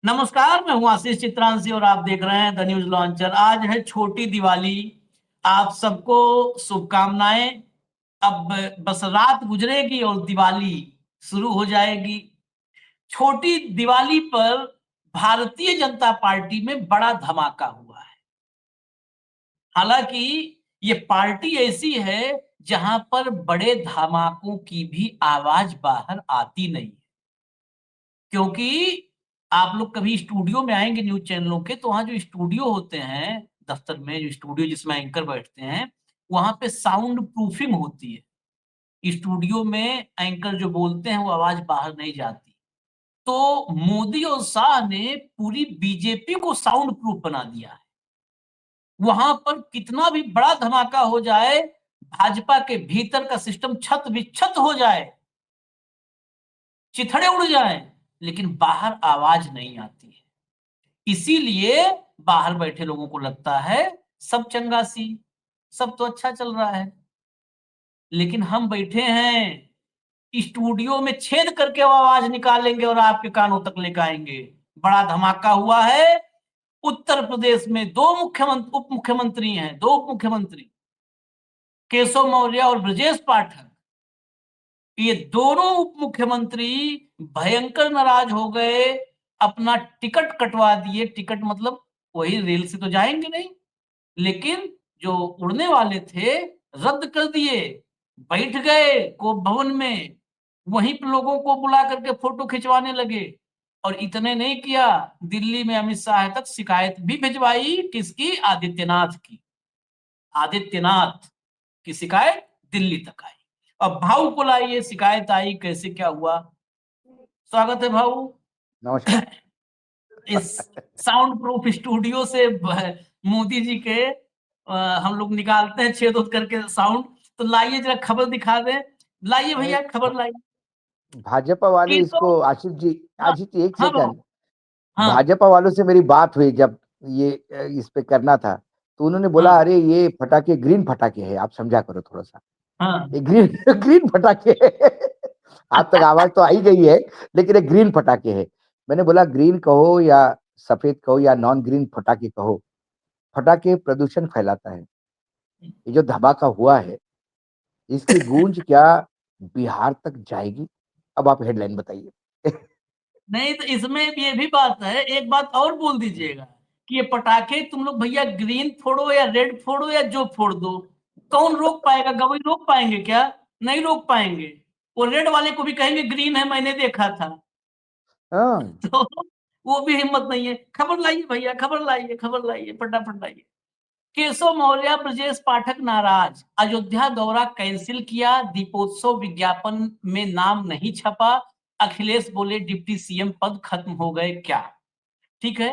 नमस्कार, मैं हूं आशीष चित्रांशी और आप देख रहे हैं द न्यूज लॉन्चर। आज है छोटी दिवाली। आप सबको शुभकामनाएं। अब बस रात गुजरेगी और दिवाली शुरू हो जाएगी। छोटी दिवाली पर भारतीय जनता पार्टी में बड़ा धमाका हुआ है। हालांकि ये पार्टी ऐसी है जहां पर बड़े धमाकों की भी आवाज बाहर आती नहीं, क्योंकि आप लोग कभी स्टूडियो में आएंगे न्यूज चैनलों के, तो वहां जो स्टूडियो होते हैं, दफ्तर में जो स्टूडियो जिसमें एंकर बैठते हैं, वहां पे साउंड प्रूफिंग होती है। स्टूडियो में एंकर जो बोलते हैं वो आवाज बाहर नहीं जाती। तो मोदी और शाह ने पूरी बीजेपी को साउंड प्रूफ बना दिया है। वहां पर कितना भी बड़ा धमाका हो जाए, भाजपा के भीतर का सिस्टम छत विक्षत हो जाए, चिथड़े उड़ जाए, लेकिन बाहर आवाज नहीं आती है। इसीलिए बाहर बैठे लोगों को लगता है सब चंगासी, सब तो अच्छा चल रहा है। लेकिन हम बैठे हैं स्टूडियो में, छेद करके वो आवाज निकालेंगे और आपके कानों तक लेकर आएंगे। बड़ा धमाका हुआ है। उत्तर प्रदेश में दो मुख्यमंत्री, उप मुख्यमंत्री हैं, दो उप मुख्यमंत्री, केशव मौर्य और ब्रजेश पाठक। ये दोनों उप मुख्यमंत्री भयंकर नाराज हो गए, अपना टिकट कटवा दिए। टिकट मतलब वही रेल से तो जाएंगे नहीं, लेकिन जो उड़ने वाले थे रद्द कर दिए। बैठ गए कोप भवन में, वहीं पर लोगों को बुला करके फोटो खिंचवाने लगे। और इतने नहीं किया, दिल्ली में अमित शाह तक शिकायत भी भिजवाई। किसकी? आदित्यनाथ की। आदित्यनाथ की शिकायत दिल्ली तक आई। अब भाऊ को लाइए, शिकायत आई, कैसे क्या हुआ। स्वागत है भाऊ। नमस्कार। इस साउंड प्रूफ स्टूडियो से मोदी जी के हम लोग निकालते हैं छेद उद करके साउंड। तो लाइए जरा खबर दिखा दें। लाइए भैया खबर लाइए। भाजपा वाले केशव। इसको हाँ आशीष जी एक हाँ भाऊ। सेकंड। हाँ भाजपा वालों से मेरी बात हुई जब ये इस पे करना था, तो उन्होंने बोला हाँ अरे ये फटाके ग्रीन फटाके हैं, आप समझा करो थोड़ा सा। हाँ। ये ग्रीन ग्रीन फटाके हैं। आप तक आवाज तो आई गई है, लेकिन ये ग्रीन फटाके हैं। मैंने बोला ग्रीन कहो या सफेद कहो या नॉन ग्रीन फटाके कहो, फटाके प्रदूषण फैलाता है। ये जो धमाका हुआ है, इसकी गूंज क्या बिहार तक जाएगी? अब आप हेडलाइन बताइए। नहीं तो इसमें ये भी बात है, एक बात और बोल दीजिएगा कि ये पटाखे तुम लोग भैया ग्रीन फोड़ो या रेड फोड़ो या जो फोड़ दो, कौन रोक पाएगा? गवई रोक पाएंगे क्या? नहीं रोक पाएंगे। वो रेड वाले को भी कहेंगे ग्रीन है, मैंने देखा था। हाँ, तो वो भी हिम्मत नहीं है। खबर लाइए भैया, खबर लाइए, खबर लाइए, फटाफट लाइए। केशव मौर्य ब्रजेश पाठक नाराज, अयोध्या दौरा कैंसिल किया, दीपोत्सव विज्ञापन में नाम नहीं छपा। अखिलेश बोले डिप्टी सीएम पद खत्म हो गए क्या? ठीक है।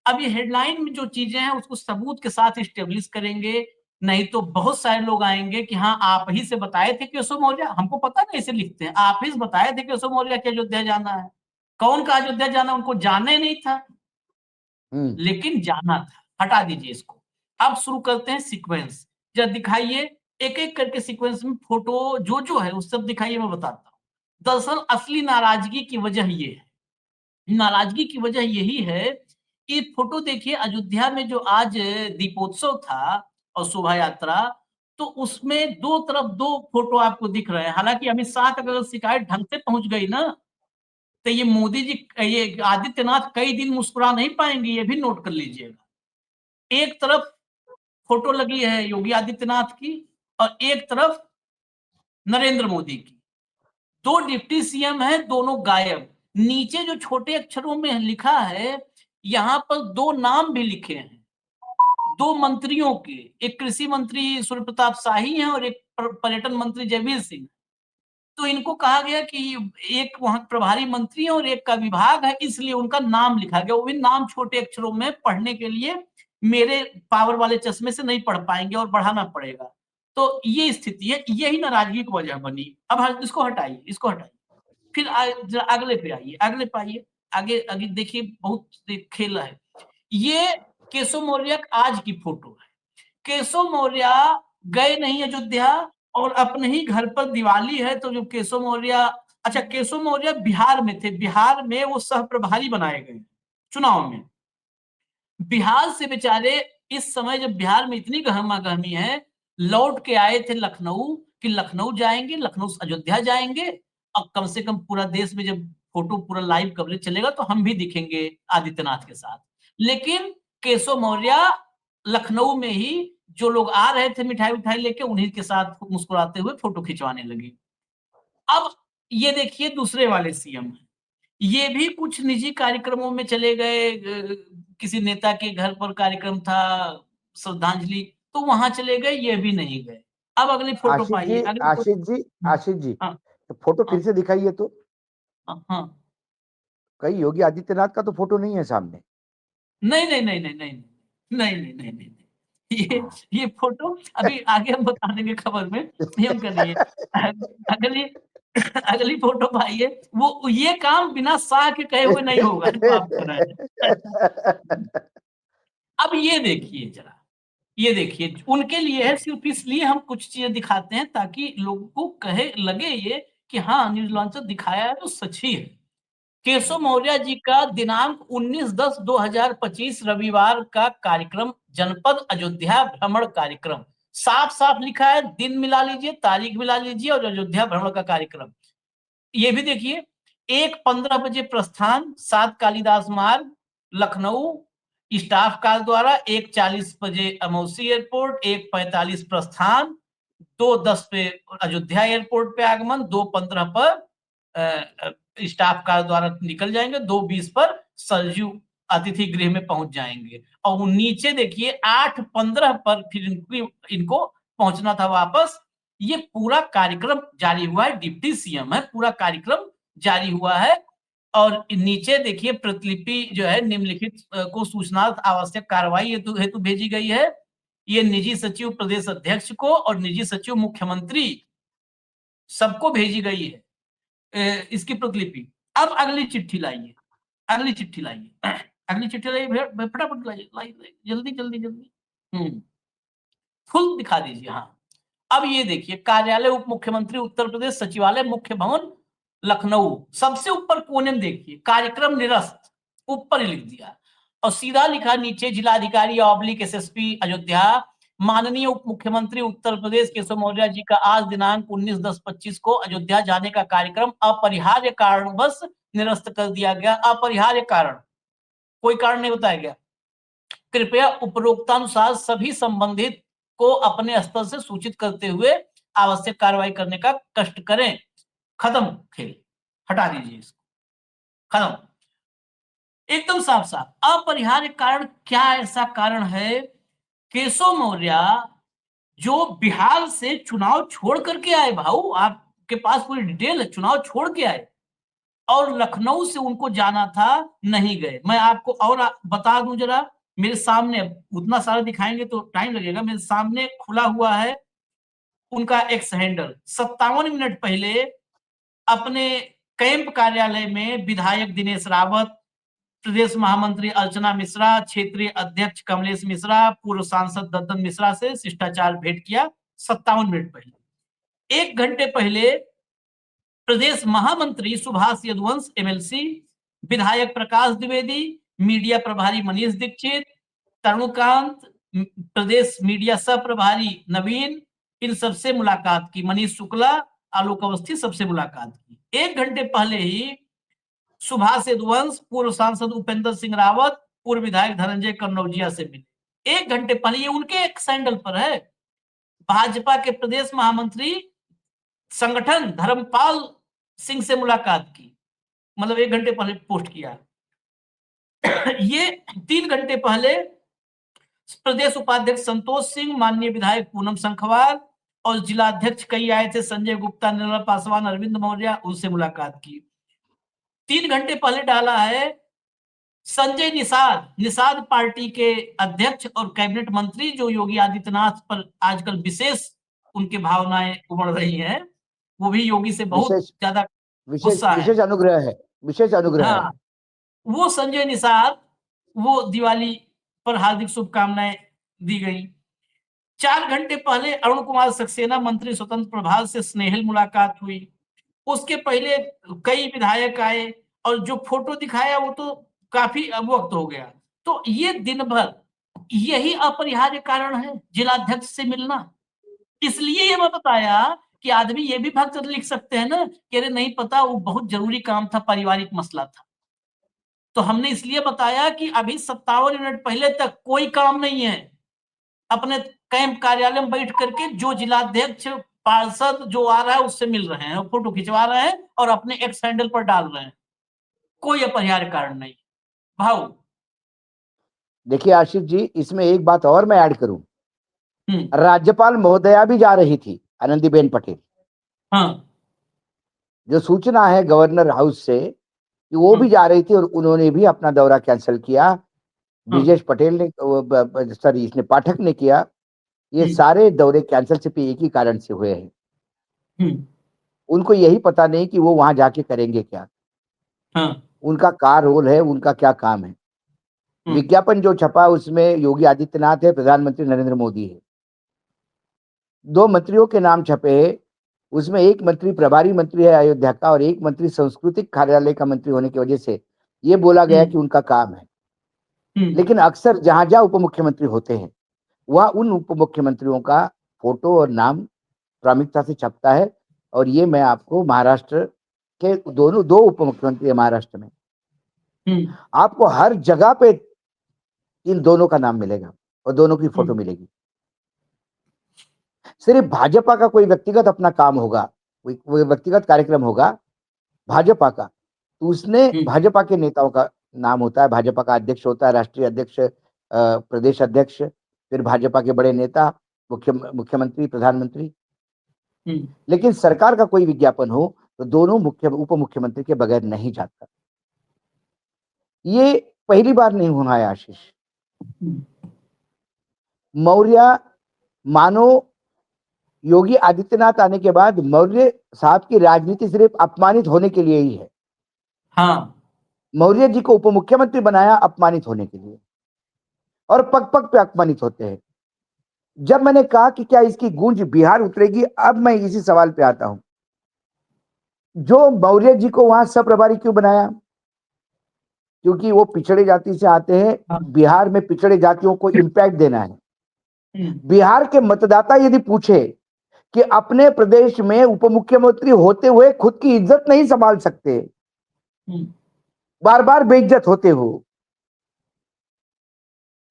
अब ये हेडलाइन में जो चीजें हैं उसको सबूत के साथ स्टेब्लिश करेंगे। नहीं तो बहुत सारे लोग आएंगे कि हाँ आप ही से बताए थे केशव मौर्य, हमको पता नहीं, ऐसे लिखते हैं, आप ही से बताए थे केशव मौर्य कि अयोध्या जाना है। कौन का अयोध्या जाना? उनको जाना ही नहीं था, हम्म। लेकिन जाना था। हटा दीजिए इसको। अब शुरू करते हैं सीक्वेंस। जब दिखाइए एक एक करके सीक्वेंस में फोटो जो जो है उस सब दिखाइए, मैं बताता हूँ। दरअसल असली नाराजगी की वजह ये है, नाराजगी की वजह यही है कि फोटो देखिए, अयोध्या में जो आज दीपोत्सव था और शोभा यात्रा, तो उसमें दो तरफ दो फोटो आपको दिख रहे हैं। हालांकि अमित शाह तक अगर शिकायत ढंग से पहुंच गई ना, तो ये मोदी जी, ये आदित्यनाथ कई दिन मुस्कुरा नहीं पाएंगे, ये भी नोट कर लीजिएगा। एक तरफ फोटो लगी है योगी आदित्यनाथ की और एक तरफ नरेंद्र मोदी की। दो डिप्टी सीएम हैं, दोनों गायब। नीचे जो छोटे अक्षरों में लिखा है, यहां पर दो नाम भी लिखे हैं, दो मंत्रियों के। एक कृषि मंत्री सूर्य प्रताप शाही हैं और एक पर्यटन मंत्री जयवीर सिंह। तो इनको कहा गया कि एक वहां प्रभारी मंत्री है और एक का विभाग है, इसलिए उनका नाम लिखा गया। वो भी नाम छोटे अक्षरों में पढ़ने के लिए मेरे पावर वाले चश्मे से नहीं पढ़ पाएंगे और बढ़ाना पड़ेगा। तो ये स्थिति है, यही नाराजगी की वजह बनी। अब इसको हटाइए, इसको हटाइए। फिर अगले पे आइए, अगले पे आइए। आगे आगे देखिए, बहुत खेल है। ये केशव मौर्य आज की फोटो है। केशव मौर्य गए नहीं अयोध्या, और अपने ही घर पर दिवाली है। तो जो केशव मौर्य, अच्छा केशव मौर्य बिहार में थे, बिहार में वो सह प्रभारी बनाए गए। चुनाव में। बिहार से बेचारे इस समय जब बिहार में इतनी गहमा गहमी है, लौट के आए थे लखनऊ कि लखनऊ जाएंगे, लखनऊ से अयोध्या जाएंगे। अब कम से कम पूरा देश में जब फोटो पूरा लाइव कवरेज चलेगा तो हम भी दिखेंगे आदित्यनाथ के साथ। लेकिन केशव मौर्य लखनऊ में ही जो लोग आ रहे थे मिठाई उठाई लेके उन्हीं के साथ मुस्कुराते हुए फोटो खिंचवाने लगे। अब ये देखिए दूसरे वाले सीएम, ये भी कुछ निजी कार्यक्रमों में चले गए, किसी नेता के घर पर कार्यक्रम था, श्रद्धांजलि, तो वहां चले गए, ये भी नहीं गए। अब अगली फोटो आशीष पाइए, जी, अगली आशीष फोटो। जी, आशीष जी, हाँ तो फोटो हाँ फिर से दिखाइए तो। हाँ हाँ। कहीं योगी आदित्यनाथ का तो फोटो नहीं है सामने। नहीं नहीं नहीं नहीं नहीं नहीं नहीं नहीं नहीं नहीं। ये फोटो अभी आगे हम बता देंगे खबर में, नियम करिए। अगली अगली फोटो पाइए, वो ये काम बिना शाह के कहे हुए नहीं होगा जो आप कर रहे हैं। अब ये देखिए जरा, ये देखिए उनके लिए है, सिर्फ इसलिए हम कुछ चीजें दिखाते हैं ताकि लोगों को कहे लगे ये कि हाँ न्यूज लॉन्चर दिखाया है तो सच ही है। केशव मौर्य जी का दिनांक 19/10/2025 रविवार का कार्यक्रम जनपद अयोध्या भ्रमण कार्यक्रम, साफ साफ लिखा है, दिन मिला लीजिए, तारीख मिला लीजिए और अयोध्या भ्रमण का कार्यक्रम। ये भी देखिए, 1:15 बजे प्रस्थान, 7 कालिदास मार्ग, लखनऊ, स्टाफ कार द्वारा 1:40 बजे अमौसी एयरपोर्ट, 1:45 प्रस्थान, 2:10 पे अयोध्या एयरपोर्ट पे आगमन, 2:15 पर स्टाफ कार द्वारा निकल जाएंगे, 2:20 पर सरयू अतिथि गृह में पहुंच जाएंगे। और नीचे देखिए 8:15 पर फिर इनको पहुंचना था वापस। ये पूरा कार्यक्रम जारी हुआ है, डिप्टी सीएम है, पूरा कार्यक्रम जारी हुआ है। और नीचे देखिए प्रतिलिपि जो है निम्नलिखित को सूचना आवश्यक कार्रवाई हेतु भेजी गई है। ये निजी सचिव प्रदेश अध्यक्ष को और निजी सचिव मुख्यमंत्री सबको भेजी गई है इसकी प्रतिलिपि। अब अगली चिट्ठी लाइए, अगली चिट्ठी लाइए, अगली चिट्ठी लाइए, फटाफट लाइए, लाइए जल्दी जल्दी जल्दी। फुल दिखा दीजिए। हाँ, अब ये देखिए, कार्यालय उप मुख्यमंत्री उत्तर प्रदेश, सचिवालय मुख्य भवन लखनऊ, सबसे ऊपर कोने में देखिए कार्यक्रम निरस्त, ऊपर ही लिख दिया और सीधा लिखा नीचे जिलाधिकारी ऑब्लिक एसएसपी अयोध्या, माननीय उप मुख्यमंत्री उत्तर प्रदेश केशव मौर्य जी का आज दिनांक 19/10/25 को अयोध्या जाने का कार्यक्रम अपरिहार्य कारणवश निरस्त कर दिया गया। अपरिहार्य कारण, कोई कारण नहीं बताया गया। कृपया उपरोक्तानुसार सभी संबंधित को अपने स्तर से सूचित करते हुए आवश्यक कार्रवाई करने का कष्ट करें। खत्म खेल, हटा दीजिए इसको, खत्म, एकदम साफ साफ। अपरिहार्य कारण क्या ऐसा कारण है? केशव मौर्य जो बिहार से चुनाव छोड़ करके आए, भाऊ आपके पास पूरी डिटेल है, चुनाव छोड़ के आए और लखनऊ से उनको जाना था, नहीं गए। मैं आपको और बता दूं जरा, मेरे सामने उतना सारा दिखाएंगे तो टाइम लगेगा, मेरे सामने खुला हुआ है उनका एक्स हैंडल। 57 मिनट पहले अपने कैंप कार्यालय में विधायक दिनेश रावत, प्रदेश महामंत्री अर्चना मिश्रा, क्षेत्रीय अध्यक्ष कमलेश मिश्रा, पूर्व सांसद दद्दन मिश्रा से शिष्टाचार भेंट किया। 57 मिनट पहले। 1 घंटे पहले प्रदेश महामंत्री सुभाष यदुवंश एमएलसी, विधायक प्रकाश द्विवेदी, मीडिया प्रभारी मनीष दीक्षित, तरुणकांत, प्रदेश मीडिया सह प्रभारी नवीन, इन सबसे मुलाकात की। मनीष शुक्ला, आलोक अवस्थी सबसे मुलाकात की। 1 घंटे पहले ही सुभाष यदुवंश, पूर्व सांसद उपेंद्र सिंह रावत, पूर्व विधायक धनंजय कन्नौजिया से मिले। 1 घंटे पहले, ये उनके एक सैंडल पर है। भाजपा के प्रदेश महामंत्री संगठन धर्मपाल सिंह से मुलाकात की, मतलब 1 घंटे पहले पोस्ट किया। ये 3 घंटे पहले प्रदेश उपाध्यक्ष संतोष सिंह, माननीय विधायक पूनम संखवार और जिला अध्यक्ष कई आए थे, संजय गुप्ता, निर्मला पासवान, अरविंद मौर्य, उनसे मुलाकात की। 3 घंटे पहले डाला है संजय निषाद, निषाद पार्टी के अध्यक्ष और कैबिनेट मंत्री, जो योगी आदित्यनाथ पर आजकल विशेष उनके भावनाएं उमड़ रही हैं, वो भी योगी से बहुत विशेष ज्यादा विशेष गुस्सा है। विशेष अनुग्रह है, विशेष अनुग्रह है। हाँ, वो संजय निषाद, वो दिवाली पर हार्दिक शुभकामनाएं दी गई। 4 घंटे पहले अरुण कुमार सक्सेना, मंत्री स्वतंत्र प्रभार से स्नेहिल मुलाकात हुई। उसके पहले कई विधायक आए और जो फोटो दिखाया वो तो काफी वक्त हो गया। तो ये दिन भर यही अपरिहार्य कारण है जिलाध्यक्ष से मिलना। इसलिए ये मैं बताया कि आदमी ये भी भक्त लिख सकते हैं ना कि अरे नहीं पता, वो बहुत जरूरी काम था, पारिवारिक मसला था। तो हमने इसलिए बताया कि अभी 57 मिनट पहले तक कोई काम नहीं है, अपने कैंप कार्यालय में बैठ करके जो जिलाध्यक्ष पार्षद जो आ रहा है उससे मिल रहे हैं, फोटो खिंचवा रहे हैं और अपने एक्स हैंडल पर डाल रहे हैं। कोई अपरिहार्य कारण नहीं। भाव। देखिए आशीष जी, इसमें एक बात और मैं ऐड करूं। हम्म। राज्यपाल महोदया भी जा रही थी, आनंदीबेन पटेल। हाँ। जो सूचना है गवर्नर हाउस से कि वो भी हाँ। जा रही थी और उन्होंने भी अपना दौरा कैंसिल किया। हाँ। ब्रिजेश पटेल ने, सॉरी, इसने पाठक ने किया। ये हम्म। सारे दौरे कैंसिल सिर्फ एक ही कारण से हुए हैं। हम्म। उनको यही पता नहीं कि वो वहां जाके करेंगे क्या, हाँ। उनका क्या रोल है, उनका क्या काम है। हम्म। विज्ञापन जो छपा उसमें योगी आदित्यनाथ है, प्रधानमंत्री नरेंद्र मोदी है, दो मंत्रियों के नाम छपे हैं। उसमें एक मंत्री प्रभारी मंत्री है अयोध्या का और एक मंत्री सांस्कृतिक कार्यालय का मंत्री होने की वजह से ये बोला गया कि हम्म। उनका काम है। हम्म। लेकिन अक्सर जहां जहां उप मुख्यमंत्री होते हैं वह उन उप मुख्यमंत्रियों का फोटो और नाम प्राथमिकता से छपता है। और ये मैं आपको महाराष्ट्र के दोनों दो उप मुख्यमंत्री है महाराष्ट्र में, हम्म। आपको हर जगह पे इन दोनों का नाम मिलेगा और दोनों की फोटो हम्म। मिलेगी। सिर्फ भाजपा का कोई व्यक्तिगत अपना काम होगा, कोई व्यक्तिगत कार्यक्रम होगा भाजपा का, तो उसने हम्म। भाजपा के नेताओं का नाम होता है, भाजपा का अध्यक्ष होता है, राष्ट्रीय अध्यक्ष, प्रदेश अध्यक्ष, फिर भाजपा के बड़े नेता, मुख्यमंत्री, प्रधानमंत्री। हम्म। लेकिन सरकार का कोई विज्ञापन हो तो दोनों मुख्य उप मुख्यमंत्री के बगैर नहीं जाता। ये पहली बार नहीं हुआ है आशीष। मौर्य, मानो योगी आदित्यनाथ आने के बाद मौर्य साहब की राजनीति सिर्फ अपमानित होने के लिए ही है। हाँ। मौर्य जी को उप मुख्यमंत्री बनाया अपमानित होने के लिए, और पग पग पे अपमानित होते हैं। जब मैंने कहा कि क्या इसकी गूंज बिहार उतरेगी, अब मैं इसी सवाल पे आता हूं, जो मौर्य जी को वहां सप्रभारी क्यों बनाया? क्योंकि वो पिछड़े जाति से आते हैं, हाँ। बिहार में पिछड़े जातियों को इंपैक्ट देना है। हम्म। बिहार के मतदाता यदि पूछे कि अपने प्रदेश में उप मुख्यमंत्री होते हुए खुद की इज्जत नहीं संभाल सकते, हम्म। बार बार बेइज्जत होते हो,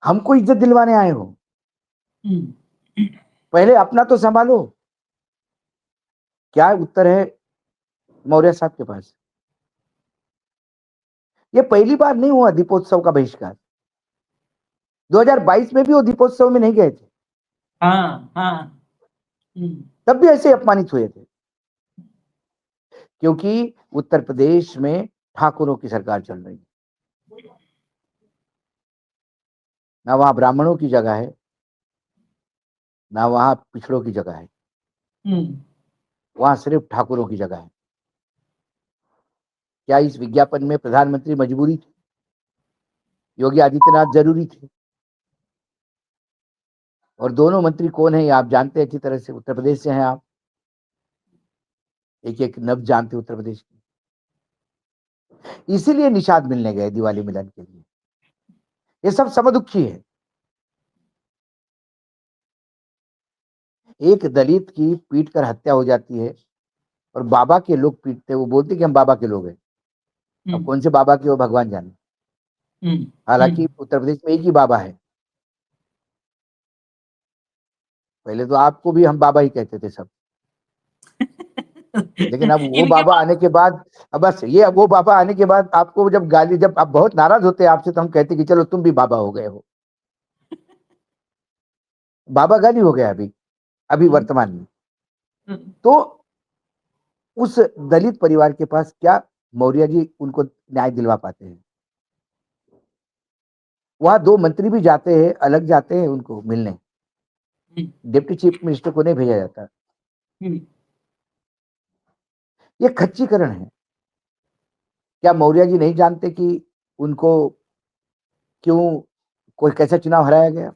हमको इज्जत दिलवाने आए हो, हम्म। पहले अपना तो संभालो। क्या उत्तर है मौर्य साहब के पास? ये पहली बार नहीं हुआ दीपोत्सव का बहिष्कार। 2022 में भी वो दीपोत्सव में नहीं गए थे, हाँ। हाँ। हम्म। तब भी ऐसे अपमानित हुए थे। क्योंकि उत्तर प्रदेश में ठाकुरों की सरकार चल रही है, ना वहां ब्राह्मणों की जगह है, ना वहां पिछड़ों की जगह है, हम्म। वहां सिर्फ ठाकुरों की जगह है। क्या इस विज्ञापन में प्रधानमंत्री मजबूरी थी? योगी आदित्यनाथ जरूरी थे? और दोनों मंत्री कौन है ये आप जानते हैं अच्छी तरह से, उत्तर प्रदेश से हैं आप, एक एक नब्ज जानते उत्तर प्रदेश की। इसीलिए निषाद मिलने गए दिवाली मिलन के लिए। ये सब समदुखी है। एक दलित की पीट कर हत्या हो जाती है और बाबा के लोग पीटते, वो बोलते कि हम बाबा के लोग हैं। अब हम्म। कौन से बाबा के वो भगवान जाने। हम्म। हालांकि हम्म। उत्तर प्रदेश में एक ही बाबा है। पहले तो आपको भी हम बाबा ही कहते थे सब, लेकिन अब वो इनके बाबा पास। आने के बाद, अब बस ये, अब वो बाबा आने के बाद आपको जब गाली, जब आप बहुत नाराज होते हैं आपसे, तो हम कहते कि चलो तुम भी बाबा हो गए हो। बाबा गाली हो गया अभी, अभी हम्म। वर्तमान में। हम्म। तो उस दलित परिवार के पास क्या मौर्य जी उनको न्याय दिलवा पाते हैं? वहां दो मंत्री भी जाते हैं, अलग जाते हैं उनको मिलने, डिप्टी चीफ मिनिस्टर को नहीं भेजा जाता। हम्म। ये खच्चीकरण है। क्या मौर्य जी नहीं जानते कि उनको क्यों, कोई कैसा चुनाव हराया गया?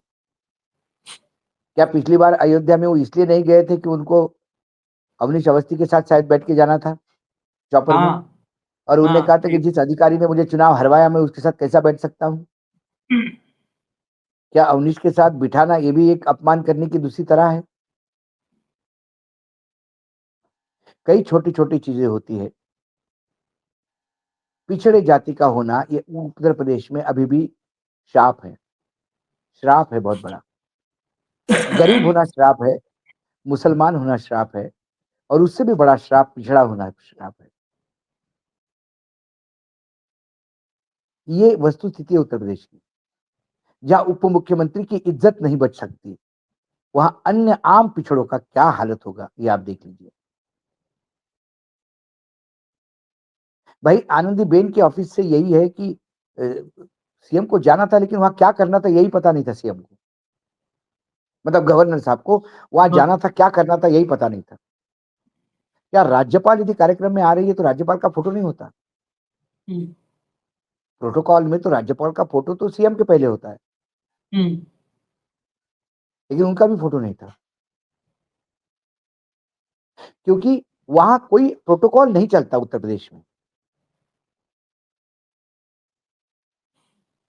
क्या पिछली बार अयोध्या में वो इसलिए नहीं गए थे कि उनको अवनीश अवस्थी के साथ शायद बैठ के जाना था चौपर में? हाँ। और उन्होंने हाँ कहा था कि जिस अधिकारी ने मुझे चुनाव हरवाया मैं उसके साथ कैसा बैठ सकता हूँ? क्या अवनीश के साथ बिठाना ये भी एक अपमान करने की दूसरी तरह है? कई छोटी-छोटी चीजें होती है। पिछड़े जाति का होना ये उत्तर प्रदेश में अभी भी श्राप है। श्राप है बहुत बड़ा। गरीब होना श्राप है, मुसलमान होना श्राप है और उससे भी बड़ा श्राप पिछड़ा होना श्राप है। ये वस्तुस्थिति है उत्तर प्रदेश की। जहाँ उप मुख्यमंत्री की इज्जत नहीं बच सकती, वहाँ अन्य आम पिछड़ों का क्या हालत होगा, ये आप देख लीजिए। भाई आनंदीबेन के ऑफिस से यही है कि सीएम को जाना था लेकिन वहाँ क्या करना था यही पता नहीं था सीएम को। मतलब गवर्नर साहब को वहाँ जाना था, क्या करना था यही पता नहीं था। क्या राज्यपाल यदि कार्यक्रम में आ रही है तो राज्यपाल का फोटो नहीं होता? हम्म, प्रोटोकॉल में तो राज्यपाल का फोटो तो सीएम के पहले होता है, हम्म, लेकिन उनका भी फोटो नहीं था क्योंकि वहां कोई प्रोटोकॉल नहीं चलता उत्तर प्रदेश में।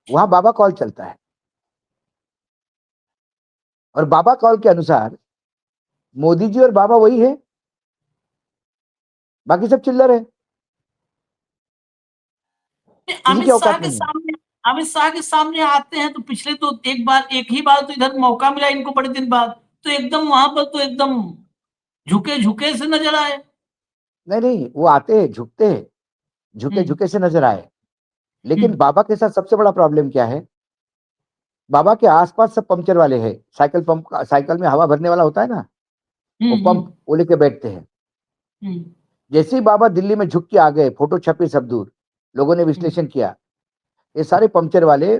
वहां बाबा कॉल चलता है और बाबा कॉल के अनुसार मोदी जी और बाबा वही है, बाकी सब चिल्लर है, किसी अमित की शाह औकात के नहीं है। सामने अमित शाह के सामने आते हैं तो पिछले तो एक ही बार तो इधर मौका मिला इनको बड़े दिन बाद, तो एकदम वहां पर तो एकदम झुके झुके से नजर आए। नहीं नहीं, वो आते हैं, झुकते हैं, झुके हम्म, झुके से नजर आए। लेकिन हम्म, बाबा के साथ सबसे बड़ा प्रॉब्लम क्या है? बाबा के आसपास सब पंक्चर वाले हैं। साइकिल पंप, साइकिल में हवा भरने वाला होता है ना, वो हम्म, पंप वो लेके बैठते हैं। हम्म, जैसे ही बाबा दिल्ली में झुक के आ गए, फोटो छपी सब दूर, लोगों ने हम्म। विश्लेषण किया, ये सारे पंक्चर वाले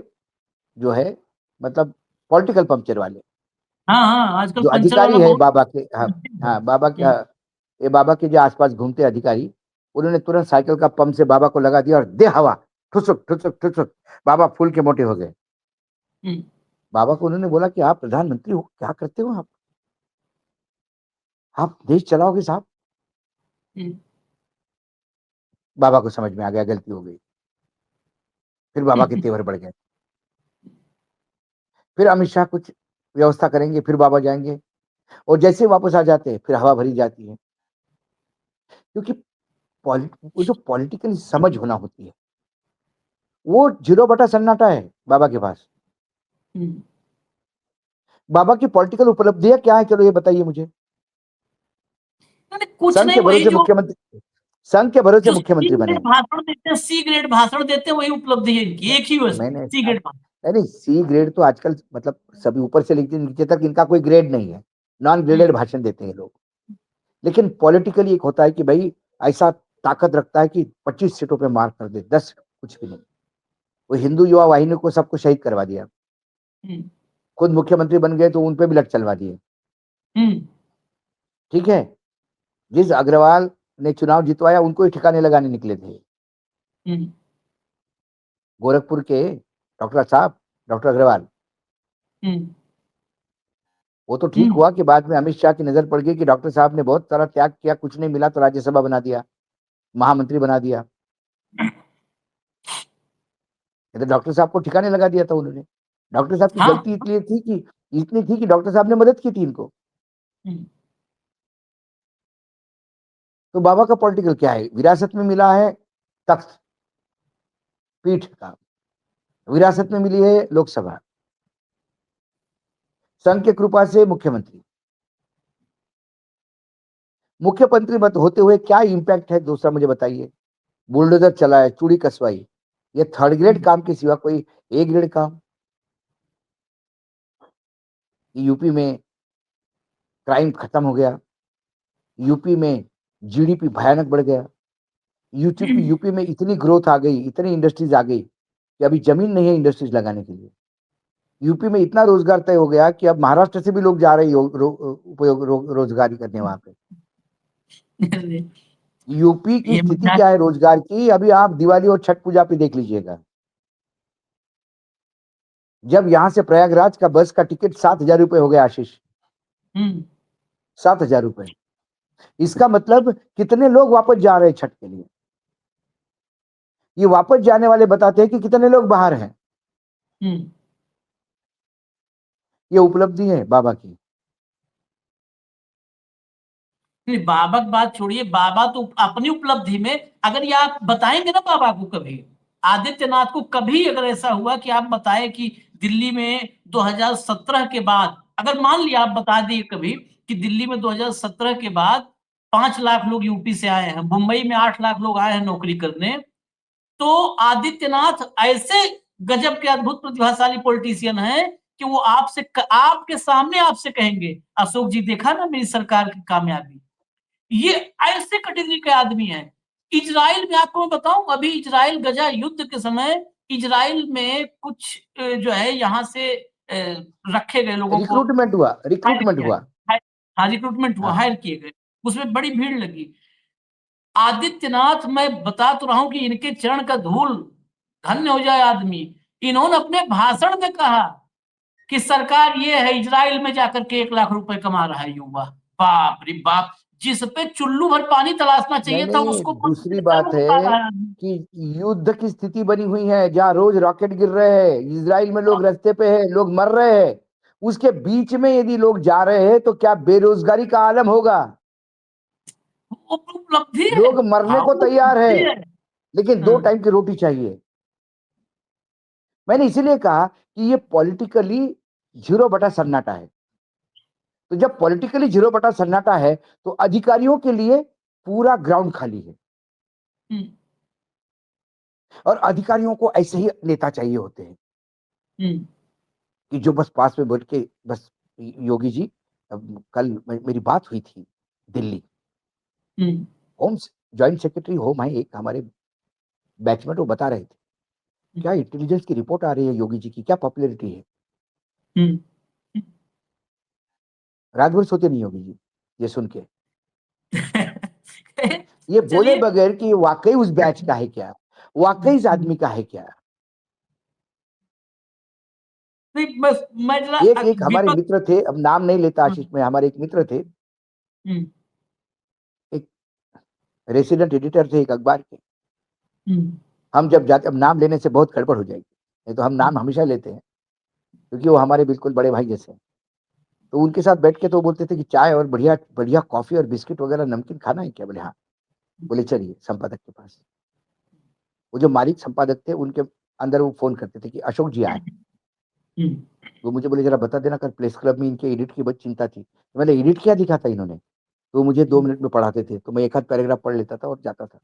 जो है, मतलब पॉलिटिकल पंक्चर वाले हाँ हाँ, आजकल जो पंचर वाला अधिकारी है बहुत। बाबा के, हाँ हाँ, बाबा के, हम्म, ये बाबा के जो आसपास घूमते अधिकारी, उन्होंने तुरंत साइकिल का पंप से बाबा को लगा दिया और दे हवा, ठुसुक ठुसुक ठुसुक। बाबा फूल के मोटे हो गए। हम्म, बाबा को उन्होंने बोला कि आप प्रधानमंत्री हो, क्या करते हो आप देश चलाओगे साहब? हम्म, बाबा को समझ में आ गया गलती हो गई। फिर बाबा के हम्म। तेवर बढ़ गए। फिर अमित शाह कुछ व्यवस्था करेंगे, फिर बाबा जाएंगे और जैसे ही वापस आ जाते हैं फिर हवा भरी जाती है। क्योंकि वो जो पॉलिटिकल समझ होना होती है, वो 0/सन्नाटा है बाबा के पास। हम्म। बाबा की पॉलिटिकल उपलब्धियां क्या है, चलो ये बताइए मुझे। नहीं, कुछ संघ नहीं, के वही भरोसे जो मुख्यमंत्री, संघ के भरोसे जो सी मुख्यमंत्री ग्रेड बने। भाषण देते हैं, सी ग्रेड भाषण देते हैं, वही उपलब्धि है इनकी, एक ही बस मैंने सी ग्रेड भाषण। नहीं, सी ग्रेड तो आजकल मतलब सभी ऊपर से नीचे नीचे तक इनका कोई ग्रेड नहीं है। नॉन ग्रेडेड हम्म, भाषण देते हैं लोग। लेकिन पॉलिटिकली एक होता है कि भाई ऐसा ताकत रखता है कि 25 सीटों पे मार कर दे, 10 कुछ भी नहीं। वो हिंदू युवा वाहिनी को सबको शहीद करवा दिया। हम्म, खुद मुख्यमंत्री बन गए तो उन पे भी लठ चलवा दिए। हम्म, ठीक है। जिस अग्रवाल ने चुनाव जितवाया उनको ही ठिकाने लगाने निकले थे। हम्म, गोरखपुर के डॉक्टर साहब, डॉक्टर अग्रवाल। हम्म, वो तो ठीक हम्म। हुआ कि बाद में अमित शाह की नजर पड़ गई कि डॉक्टर साहब ने बहुत सारा त्याग किया, कुछ नहीं मिला तो राज्यसभा बना दिया, महामंत्री बना दिया। ये तो डॉक्टर साहब को ठिकाने लगा दिया था उन्होंने। डॉक्टर साहब की हाँ। गलती इतनी थी कि डॉक्टर साहब ने मदद की थी इनको। हम्म, तो बाबा का पॉलिटिकल क्या है? विरासत में मिला है तख्त, पीठ का। विरासत में मिली है लोकसभा, संघ के कृपा से मुख्यमंत्री। मुख्यमंत्री मत होते हुए क्या इंपैक्ट है दूसरा मुझे बताइए? बुलडोजर चला है, चूड़ी कसवाई, ये थर्ड ग्रेड हम्म, काम के सिवा कोई ए ग्रेड काम? यूपी में क्राइम खत्म हो गया, यूपी में जीडीपी भयानक बढ़ गया, यूपी हम्म। यूपी में इतनी ग्रोथ आ गई, इतनी इंडस्ट्रीज आ गई कि अभी जमीन नहीं है इंडस्ट्रीज लगाने के लिए। यूपी में इतना रोजगार तय हो गया कि अब महाराष्ट्र से भी लोग जा रहे हैं रोजगारी करने वहां पे। अरे, यूपी की ये स्थिति मजाक। क्या है रोजगार की, अभी आप दिवाली और छठ पूजा पे देख लीजिएगा। जब यहां से प्रयागराज का बस का टिकट 7,000 रुपए हो गया आशीष, हम्म, 7,000 रुपए। इसका मतलब कितने लोग वापस जा रहे हैं छठ के लिए? ये वापस जाने वाले बताते हैं कि कितने लोग बाहर हैं। हम्म। ये उपलब्धि है बाबा की। नहीं, बाबा की बात छोड़िए, बाबा तो अपनी उपलब्धि में, अगर ये आप बताएंगे ना बाबा को कभी, आदित्यनाथ को कभी अगर ऐसा हुआ कि आप बताए कि दिल्ली में 2017 के बाद, अगर मान लिया आप बता दिए कभी कि दिल्ली में 2017 के बाद 5 लाख लोग यूपी से आए हैं, मुंबई में 8 लाख लोग आए हैं नौकरी करने, तो आदित्यनाथ ऐसे गजब के अद्भुत प्रतिभाशाली पॉलिटिशियन हैं कि वो आपके सामने आपसे कहेंगे, अशोक जी देखा ना मेरी सरकार की कामयाबी। ये ऐसे कैटेगरी के आदमी हैं। इजराइल में आपको मैं बताऊं, अभी इजराइल गजा युद्ध के समय इजराइल में कुछ जो है यहाँ से रखे गए लोगों को रिक्रूटमेंट हुआ, हायर रिक्रूटमेंट किया हुआ। गया। हाँ, रिक्रूटमेंट हुआ, हाँ, हायर किए गए, उसमें बड़ी भीड़ लगी। आदित्यनाथ, मैं बता तो रहा हूं कि इनके चरण का धूल, धन्य हो जाए आदमी। इन्होंने अपने भाषण में कहा कि सरकार ये है, इजराइल में जाकर के 1 लाख रुपए कमा रहा है युवा। बाप रे बाप, जिस पे चुल्लू भर पानी तलाशना नहीं चाहिए था नहीं, उसको दूसरी 5 लीटर में बात बता है रहा है आदमी। कि युद्ध की स्थिति बनी हुई है जहां रोज रॉकेट गिर रहे हैं, इजराइल में लोग रास्ते पे हैं, लोग मर रहे हैं। उसके बीच में यदि लोग जा रहे हैं तो क्या बेरोजगारी का आलम होगा? वो उपलब्धि है। लोग मरने हाँ, को वो तैयार है, उपलब्धि है। लेकिन दो हाँ। टाइम की रोटी चाहिए। मैंने इसीलिए कहा कि ये पॉलिटिकली जीरो बटा सन्नाटा है। तो जब पॉलिटिकली जीरो बटा सन्नाटा है तो अधिकारियों के लिए पूरा ग्राउंड खाली है। हम्म। और अधिकारियों को ऐसे ही नेता चाहिए होते हैं हम्म। कि जो बस पास में बैठ के बस, योगी जी, अब कल मेरी बात हुई थी दिल्ली, हम्म। होम जॉइंट सेक्रेटरी होम है एक हमारे बैचमेट, वो बता रहे थे क्या इंटेलिजेंस की रिपोर्ट आ रही है योगी जी की, क्या पॉपुलैरिटी है। हम्म। रात भर सोते नहीं योगी जी ये सुन के। ये बोले चलिए। बगैर कि ये वाकई उस बैच का है क्या, वाकई इस आदमी का है क्या। नहीं, बस मैं जरा एक एक हमारे विपक्ष। मित्र थे, अब नाम नहीं लेता आशीष हम्म। में, हमारे एक मित्र थे, हम्म। एक रेसिडेंट एडिटर थे एक अखबार के। हम्म। हम जब जाते, अब नाम लेने से बहुत गड़बड़ हो जाएगी, नहीं तो हम नाम हमेशा लेते हैं क्योंकि वो हमारे बिल्कुल बड़े भाई जैसे हैं। तो उनके साथ बैठ के तो बोलते थे कि चाय और बढ़िया बढ़िया कॉफी और बिस्किट वगैरह नमकीन खाना है क्या? बोले हाँ। बोले चलिए संपादक के पास। वो जो मालिक संपादक थे उनके अंदर वो फोन करते थे कि अशोक जी आए। हम्म। वो मुझे बोले जरा बता देना, कल प्रेस क्लब में इनके एडिट की बहुत चिंता थी। तो मैंने एडिट क्या दिखा था इन्होंने, तो मुझे 2 मिनट में पढ़ाते थे, तो मैं एक आध पैराग्राफ पढ़ लेता था और जाता था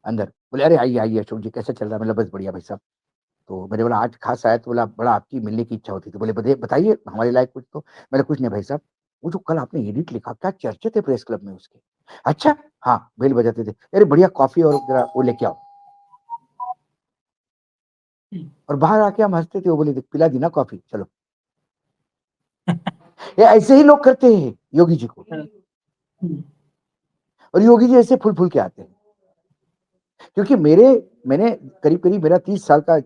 अंदर। बोले अरे आइए आइए अशोक जी कैसा चल रहा है? मतलब बस बढ़िया भाई साहब। तो मैंने बोला आज खास आया, तो बोला बड़ा आपकी मिलने की इच्छा होती थी। बोले बताइए हमारे लायक कुछ तो। मैंने कुछ नहीं भाई साहब, वो जो कल आपने एडिट लिखा क्या चर्चे थे प्रेस क्लब में उसके। अच्छा, हाँ बेल बजाते थे, अरे बढ़िया कॉफी और जरा वो लेके आओ। और बाहर आके हम हंसते थे, वो बोले पिला दी ना कॉफी चलो। ये ऐसे ही लोग करते हैं योगी जी को। हम्म। और योगी जी ऐसे फूल फूल के आते हैं क्योंकि मैंने करीब करीब मेरा 30 साल का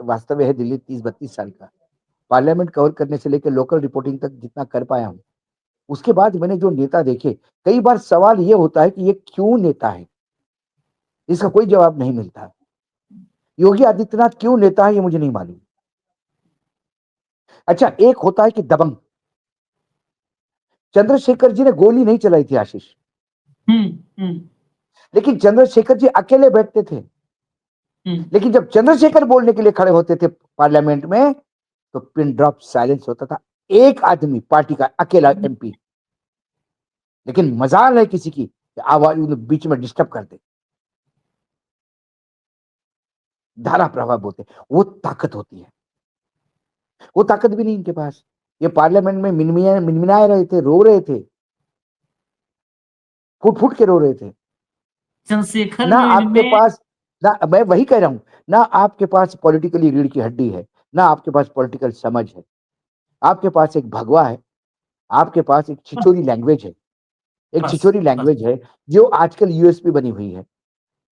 वास्तव्य है दिल्ली, 30-32 साल का। पार्लियामेंट कवर करने से लेकर लोकल रिपोर्टिंग तक जितना कर पाया हूँ, उसके बाद मैंने जो नेता देखे, कई बार सवाल ये होता है कि ये क्यों नेता है, इसका कोई जवाब नहीं मिलता। योगी आदित्यनाथ क्यों नेता है ये मुझे नहीं मालूम। अच्छा, एक होता है कि दबंग। चंद्रशेखर जी ने गोली नहीं चलाई थी आशीष, हम्म। हम्म। लेकिन चंद्रशेखर जी अकेले बैठते थे। हम्म। लेकिन जब चंद्रशेखर बोलने के लिए खड़े होते थे पार्लियामेंट में, तो पिन ड्रॉप साइलेंस होता था। एक आदमी पार्टी का अकेला एमपी, लेकिन मजाल है किसी की आवाज बीच में डिस्टर्ब कर दे। धारा प्रवाह बोलते, वो ताकत होती है। वो ताकत भी नहीं इनके पास। ये पार्लियामेंट में मिनमिनाए रहे थे, रो रहे थे, फूट फूट के रो रहे थे। चंद्रशेखर ना में आपके इनमें। पास, ना मैं वही कह रहा हूं, ना आपके पास पॉलिटिकली रीढ़ की हड्डी है, ना आपके पास पॉलिटिकल समझ है। आपके पास एक भगवा है, आपके पास एक बस। छिछोरी लैंग्वेज है। एक बस। छिछोरी बस। लैंग्वेज है जो आजकल यूएसपी बनी हुई है,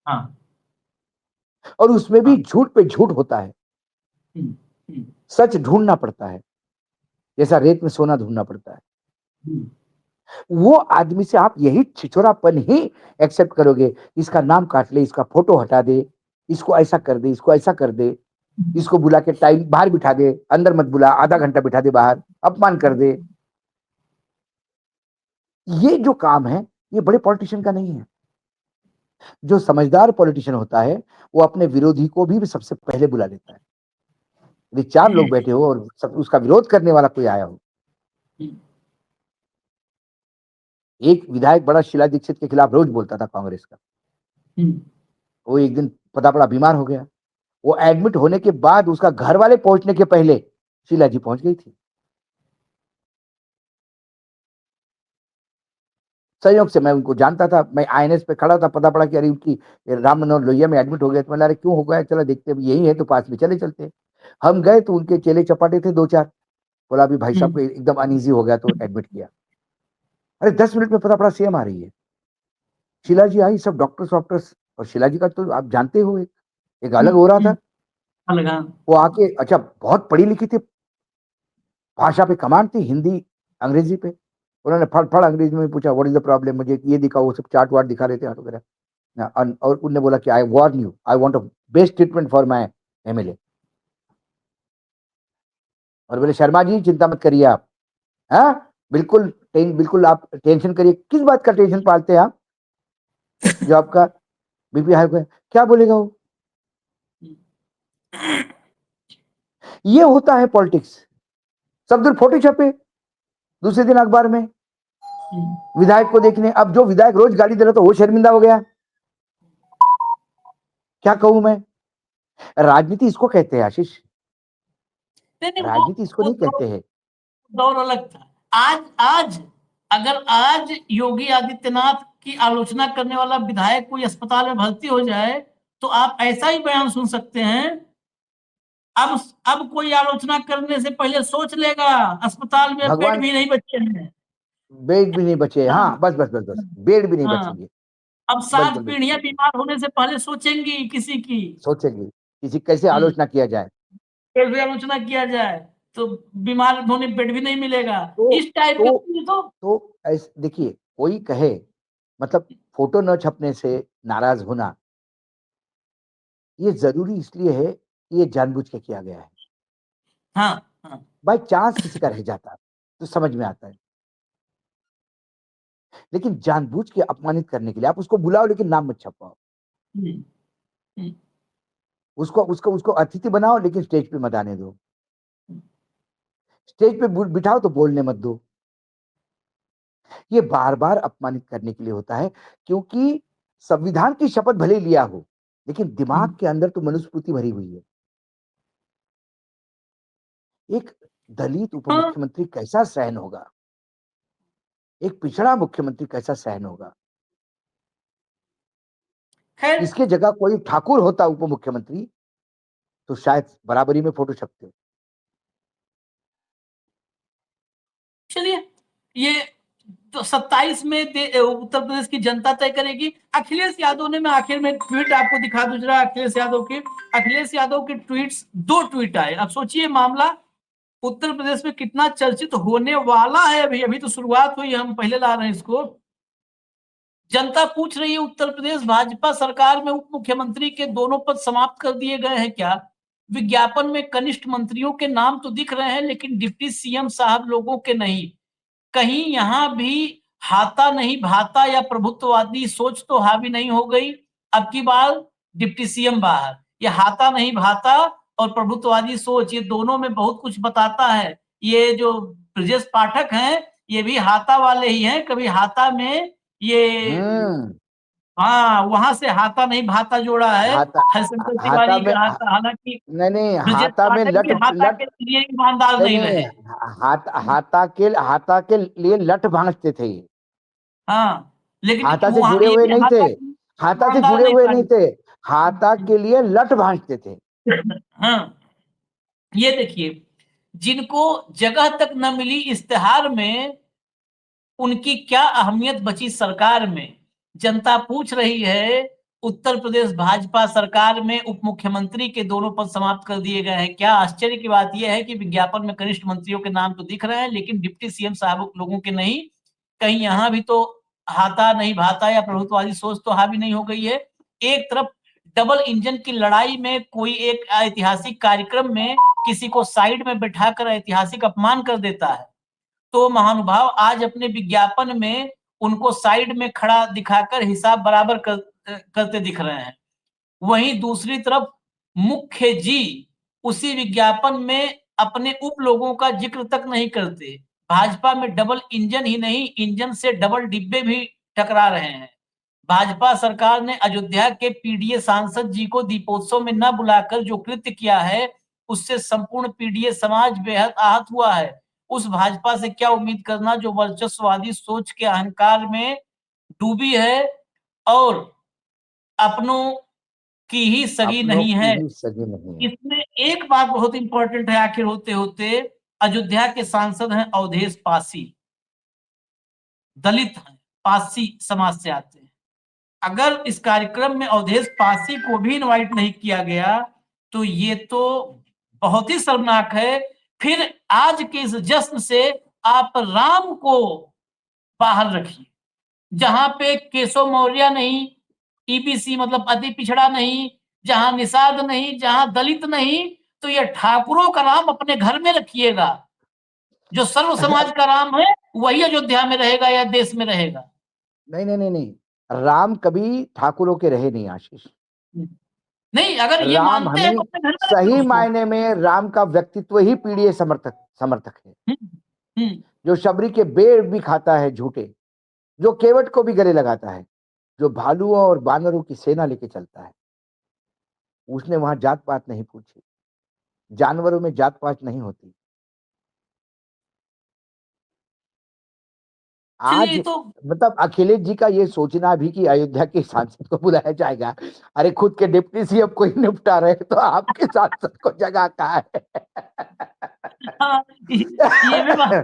हाँ। और उसमें भी हाँ। झूठ पे झूठ होता है। हम्म। हम्म। सच ढूंढना पड़ता है, जैसा रेत में सोना ढूंढना पड़ता है। हम्म। वो आदमी से आप यही छिछोरापन ही एक्सेप्ट करोगे, इसका नाम काट ले, इसका फोटो हटा दे, इसको ऐसा कर दे, इसको ऐसा कर दे, इसको बुला के टाइम बाहर बिठा दे, अंदर मत बुला, आधा घंटा बिठा दे बाहर, अपमान कर दे। ये जो काम है ये बड़े पॉलिटिशियन का नहीं है। जो समझदार पॉलिटिशियन होता है वो अपने विरोधी को भी सबसे पहले बुला लेता है। यदि 4 लोग बैठे हो और सब उसका विरोध करने वाला कोई आया हो, एक विधायक बड़ा शीला दीक्षित के खिलाफ रोज बोलता था कांग्रेस का, वो एक दिन पता पड़ा बीमार हो गया। वो एडमिट होने के बाद उसका घर वाले पहुंचने के पहले शीला जी पहुंच गई थी। संयोग से मैं उनको जानता था, मैं आईएनएस पे खड़ा था, पता पड़ा कि अरे उनकी राम मनोहर लोहिया में एडमिट हो गए। तो मैंने, अरे क्यों हो गया, चला देखते, यही है तो पास में चले चलते। हम गए तो उनके चेले चपाटे थे 2-4, बोला अभी भाई साहब को एकदम अनईजी हो गया तो एडमिट किया। अरे 10 मिनट में पता पड़ा सीएम आ रही है। शीला जी आई, सब डॉक्टर्स वॉक्टर्स, और शीला जी का तो आप जानते हो एक अलग हो रहा था। वो आके, अच्छा बहुत पढ़ी लिखी थी, भाषा पे कमांड थी, हिंदी अंग्रेजी पे। उन्होंने फड़ फड़ अंग्रेजी में पूछा व्हाट इज द प्रॉब्लम, मुझे ये दिखाओ, वो सब चार्ट वार्ट दिखा रहे थे वगैरह। और उन्होंने बोला कि I warn you, I want a best treatment for my MLA. और बोले शर्मा जी चिंता मत करिए आप, हाँ बिल्कुल आप टेंशन करिए, किस बात का टेंशन पालते हैं आप, जो आपका बीपी हाई है, क्या बोलेगा वो। ये होता है पॉलिटिक्स। सब दिन फोटो छपे, दूसरे दिन अखबार में विधायक को देखने। अब जो विधायक रोज गाली दे रहा था वो शर्मिंदा हो गया। क्या कहूं मैं, राजनीति इसको कहते हैं आशीष, नहीं, राजनीति इसको वो नहीं कहते हैं। दौर अलग था। आज अगर आज योगी आदित्यनाथ की आलोचना करने वाला विधायक कोई अस्पताल में भर्ती हो जाए तो आप ऐसा ही बयान सुन सकते हैं। अब कोई आलोचना करने से पहले सोच लेगा, अस्पताल में बेड भगवान, भी नहीं बचे हैं। बेड भी नहीं बचे, हाँ, हाँ बस बेड भी नहीं हाँ। बचेंगे। अब बस 7 बस बस पीढ़ियां बीमार होने से पहले सोचेंगी किसी की। सोचेंगे किसी कैसे आलोचना किया जाए। कैसे आलोचना किया जाए, तो बीमार होने बेड भी नहीं मिलेगा। तो इस टाइप के तो तो तो ऐसे देखिए, कोई कहे मतलब फोटो न छपने से नाराज होना, ये जरूरी इसलिए है कि ये जानबूझ के किया गया है। हाँ, हाँ। बाई चांस किसी का रह जाता तो समझ में आता है, लेकिन जानबूझ के अपमानित करने के लिए आप उसको बुलाओ लेकिन नाम मत छपाओ। हम्म, हम्म, उसको उसको उसको अतिथि बनाओ लेकिन स्टेज पे मत आने दो। स्टेज पे बिठाओ तो बोलने मत दो। ये बार-बार अपमानित करने के लिए होता है, क्योंकि संविधान की शपथ भले ही लिया हो, लेकिन दिमाग के अंदर तो मनुस्मृति भरी हुई है। एक दलित हाँ, उपमुख्यमंत्री कैसा सहन होगा? एक पिछड़ा मुख्यमंत्री कैसा सहन होगा? खैर इसके जगह कोई ठाकुर होता उपमुख्यमंत्री, तो शायद बराबरी में फोटो छपते। चलिए, ये तो 27 में उत्तर प्रदेश की जनता तय करेगी। अखिलेश यादव ने, मैं आखिर में ट्वीट आपको दिखा दूं जरा अखिलेश यादव के। अखिलेश यादव के ट्वीट्स, 2 ट्वीट आए। अब सोचिए मामला उत्तर प्रदेश में कितना चर्चित होने वाला है। अभी अभी तो शुरुआत हुई, हम पहले ला रहे हैं इसको। जनता पूछ रही है उत्तर प्रदेश भाजपा सरकार में उप मुख्यमंत्री के दोनों पद समाप्त कर दिए गए हैं क्या? विज्ञापन में कनिष्ठ मंत्रियों के नाम तो दिख रहे हैं लेकिन डिप्टी सीएम साहब लोगों के नहीं। कहीं यहां भी हाथा नहीं भाता या प्रभुत्ववादी सोच तो हावी नहीं हो गई? अब की बार डिप्टी सीएम बाहर, ये हाथा नहीं भाता और प्रभुत्ववादी सोच, ये दोनों में बहुत कुछ बताता है। ये जो ब्रजेश पाठक हैं ये भी हाथा वाले ही हैं। कभी हाथा में ये, हम्म। हाँ, वहां से हाथा नहीं भाता जोड़ा है हाथा, हरिशंकर हाथा तिवारी में, का हाथा। हालांकि नहीं नहीं, ब्रजेश हाथा में पाठक लट भी हाथा लट के लिए ईमानदार नहीं नहीं नहीं, रहे। हाथा के लिए लठ भांजते थे। हाँ, लेकिन हाथा से वहां जुड़े ये हुए भी नहीं थे, हाथा की हाथा से ईमानदार जुड़े नहीं हुए नहीं साबित। थे, हाथा के लिए लठ भांजते थे। हाँ, ये देखिए, जिनको जगह तक न मिली इस्तेहार में, उनकी क्या अहमियत बची सरकार में? जनता पूछ रही है उत्तर प्रदेश भाजपा सरकार में उप मुख्यमंत्री के दोनों पद समाप्त कर दिए गए हैं क्या? आश्चर्य की बात यह है कि विज्ञापन में कनिष्ठ मंत्रियों के नाम तो दिख रहे हैं लेकिन डिप्टी सीएम साहब लोगों के नहीं। कहीं यहां भी तो हाथा नहीं भाता या प्रभुत्ववादी सोच तो हावी नहीं हो गई है? एक तरफ डबल इंजन की लड़ाई में कोई एक ऐतिहासिक कार्यक्रम में किसी को साइड में बैठाकर ऐतिहासिक अपमान कर देता है, तो महानुभाव आज अपने विज्ञापन में उनको साइड में खड़ा दिखाकर हिसाब बराबर करते दिख रहे हैं। वहीं दूसरी तरफ मुख्य जी उसी विज्ञापन में अपने उप लोगों का जिक्र तक नहीं करते। भाजपा में डबल इंजन ही नहीं, इंजन से डबल डिब्बे भी टकरा रहे हैं। भाजपा सरकार ने अयोध्या के पीडीए सांसद जी को दीपोत्सव में न बुलाकर जो कृत्य किया है, उससे संपूर्ण पीडीए समाज बेहद आहत हुआ है। उस भाजपा से क्या उम्मीद करना जो वर्चस्ववादी सोच के अहंकार में डूबी है और अपनों की ही सगी अपनों नहीं की है। ही सगी नहीं है। इसमें एक बात बहुत इंपॉर्टेंट है, आखिर होते होते अयोध्या के सांसद हैं अवधेश पासी, दलित हैं, पासी समाज से आते हैं। अगर इस कार्यक्रम में अवधेश पासी को भी इनवाइट नहीं किया गया तो ये तो बहुत ही शर्मनाक है। फिर आज के इस जश्न से आप राम को बाहर रखिए, जहां पे केशव मौर्य नहीं, ईबीसी मतलब अति पिछड़ा नहीं, जहां निषाद नहीं, जहां दलित नहीं, तो ये ठाकुरों का राम अपने घर में रखिएगा। जो सर्व समाज का राम है वही अयोध्या में रहेगा या देश में रहेगा। नहीं, नहीं, नहीं, नहीं। राम कभी ठाकुरों के रहे नहीं आशीष। नहीं, अगर ये राम मानते हैं हमें तो अपने घर में रखिए सही उसको। मायने में राम का व्यक्तित्व ही पीढ़ी समर्थक समर्थक है। हम्म, हम्म, जो शबरी के बेर भी खाता है झूठे, जो केवट को भी गले लगाता है, जो भालुओं और बानरों की सेना लेके चलता है। उसने वहां जात पात नहीं पूछी। जानवरों में जात पात नहीं होती। चलिए आज ये तो मतलब अखिलेश जी का ये सोचना भी कि अयोध्या के सांसद को बुलाया जाएगा। अरे खुद के डिप्टी सीएम को ही निपटा रहे तो आपके सांसद को जगह कहाँ है? हाँ, ये भी बात है।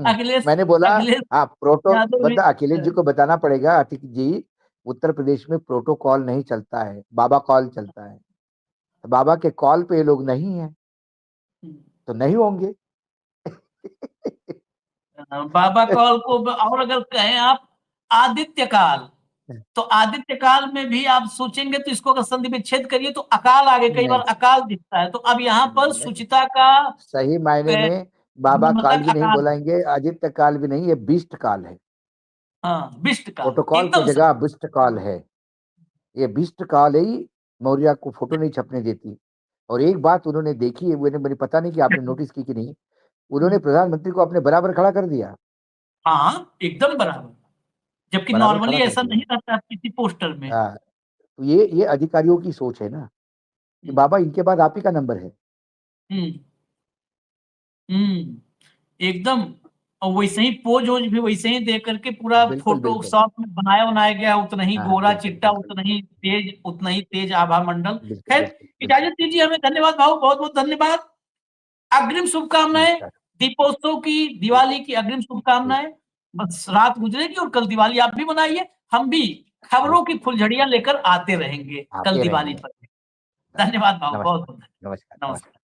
अखिलेश मैंने बोला अखिलेश हाँ प्रोटो यादव भी मतलब अखिलेश जी को बताना पड़ेगा अतिक जी। उत्तर प्रदेश में प्रोटोकॉल नहीं चलता है, बाबा कॉल चलता है। तो बाबा के कॉल पे ये लोग नहीं है तो नहीं होंगे। बाबा कौल को और अगर कहें आप आदित्य काल, तो आदित्य काल में भी आप सोचेंगे तो इसको अगर संधि विच्छेद करिए तो अकाल आगे कई बार नहीं, अकाल दिखता है। तो अब यहाँ पर नहीं, सुचिता का सही मायने में बाबा काल जन्मतक भी नहीं अकाल है। बोलेंगे, आदित्य काल भी नहीं, ये बिष्ट काल है। हाँ, बिष्ट काल प्रोटोकॉल की एकदम जगह सही। बिष्ट काल है। ये बिष्ट काल ही मौर्य को फोटो नहीं छपने देती। और एक बात उन्होंने देखी है, मुझे पता नहीं कि आपने नोटिस की कि नहीं। उन्होंने प्रधानमंत्री को अपने बराबर खड़ा कर दिया। हाँ, एकदम बराबर। जबकि बराबर खड़ा नॉर्मली कर ऐसा दिया। नहीं रहता किसी पोस्टर में। हाँ, तो ये अधिकारियों की सोच है ना कि हम्म, बाबा इनके बाद आप ही का नंबर है। हम्म, एकदम। और वैसे ही पोज वोज भी वैसे ही दे करके पूरा बिल्कुल, बिल्कुल। फोटोशॉप में बनाया गया, उतना ही हाँ, गोरा बिल्कुल, चिट्टा, बिल्कुल, उतना ही तेज आभा मंडल। बिल्कुल, खैर, बिल्कुल, बिल्कुल। इजाजत दीजिए हमें। धन्यवाद भाऊ, बहुत बहुत धन्यवाद। अग्रिम शुभकामनाएं, नमस्कार। दीपोत्सव की, जी, दिवाली की अग्रिम जी, शुभकामनाएं। बस रात गुजरेगी और कल दिवाली आप भी मनाइए, हम भी खबरों की अवश्य फुलझड़ियां लेकर आते रहेंगे कल आते दिवाली रहेंगे। पर। धन्यवाद भाऊ, बहुत नमस्कार, बहुत नमस्कार, धन्यवाद। नमस्कार। नमस्कार।